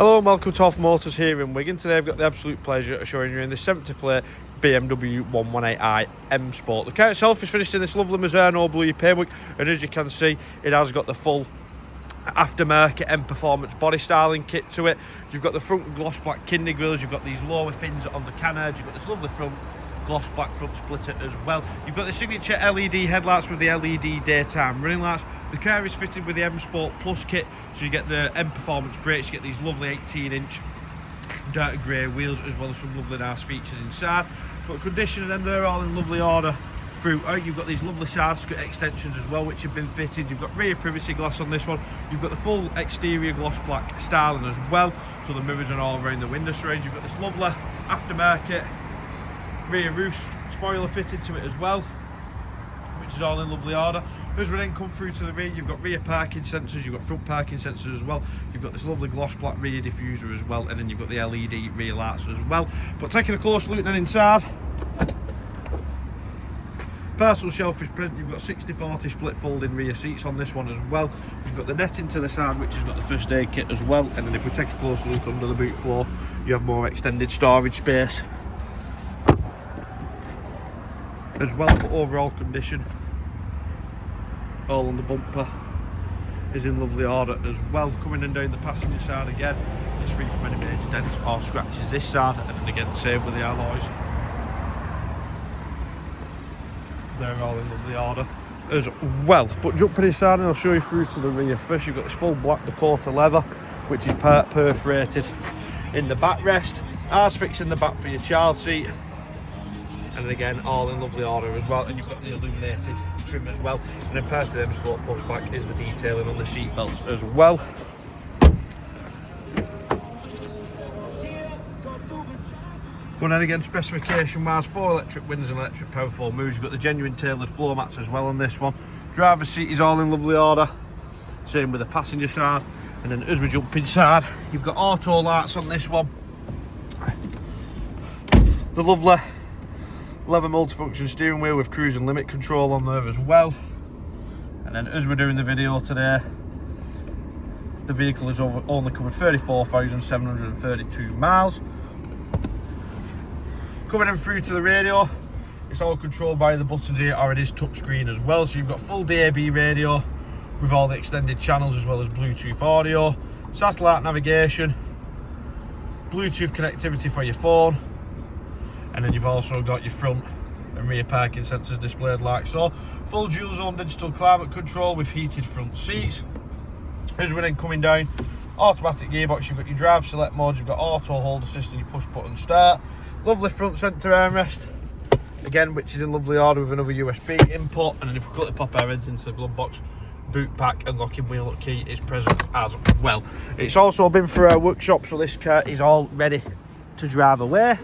Hello and welcome to Off Motors here in Wigan. Today I've got the absolute pleasure of showing you in the 70 plate BMW 118i M Sport. The car itself is finished in this lovely Misano Blue paintwork, and as you can see it has got the full aftermarket M Performance body styling kit to it. You've got the front gloss black kidney grills, you've got these lower fins on the canards, you've got this lovely front gloss black front splitter as well. You've got the signature LED headlights with the LED daytime running lights. The car is fitted with the M Sport Plus kit, so you get the M Performance brakes, you get these lovely 18-inch dirty grey wheels, as well as some lovely nice features inside. But condition of them, they're all in lovely order throughout. You've got these lovely side skirt extensions as well, which have been fitted. You've got rear privacy glass on this one. You've got the full exterior gloss black styling as well, so the mirrors are all around the window range. You've got this lovely aftermarket rear roof spoiler fitted to it as well, which is all in lovely order. As we then come through to the rear, you've got rear parking sensors, you've got front parking sensors as well, you've got this lovely gloss black rear diffuser as well, and then you've got the LED rear lights as well. But taking a close look then inside, parcel shelf is present. You've got 60/40 split folding rear seats on this one as well. You've got the netting to the side, which has got the first aid kit as well, and then if we take a close look under the boot floor, you have more extended storage space as well. But overall condition, all on the bumper is in lovely order as well. Coming in down the passenger side again, it's free from any major dents or scratches this side, and then again same with the alloys, they're all in lovely order as well. But jumping inside and I'll show you through to the rear. First, you've got this full Black Dakota Leather, which is perforated in the backrest, ours fixed in the back for your child seat, and again all in lovely order as well. And you've got the illuminated trim as well, and then part of the M Sport Plus pack is the detailing on the seat belts as well. But then again, specification wise, 4 electric windows and electric Powerfold moves. You've got the genuine tailored floor mats as well on this one. Driver's seat is all in lovely order, same with the passenger side. And then as we jump inside, you've got auto lights on this one, the lovely leather multifunction steering wheel with cruise and limit control on there as well. And then as we're doing the video today, the vehicle has only covered 34,732 miles. Coming in through to the radio, it's all controlled by the buttons here, or it is touchscreen as well. So you've got full DAB radio with all the extended channels, as well as Bluetooth audio, satellite navigation, Bluetooth connectivity for your phone, and then you've also got your front and rear parking sensors displayed like so. Full dual zone digital climate control with heated front seats. As we're then coming down, automatic gearbox, you've got your drive select mode, you've got auto hold assist and your push button start. Lovely front centre armrest, again, which is in lovely order with another USB input. And then if we quickly pop our heads into the glove box, boot pack and locking wheel nut key is present as well. It's also been through our workshop, so this car is all ready to drive away.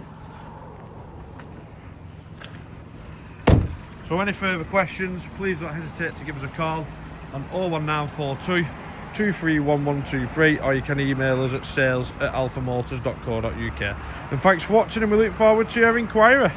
So any further questions, please don't hesitate to give us a call on 01942 231123, or you can email us at sales@alphamotors.co.uk. And thanks for watching, and we look forward to your inquiry.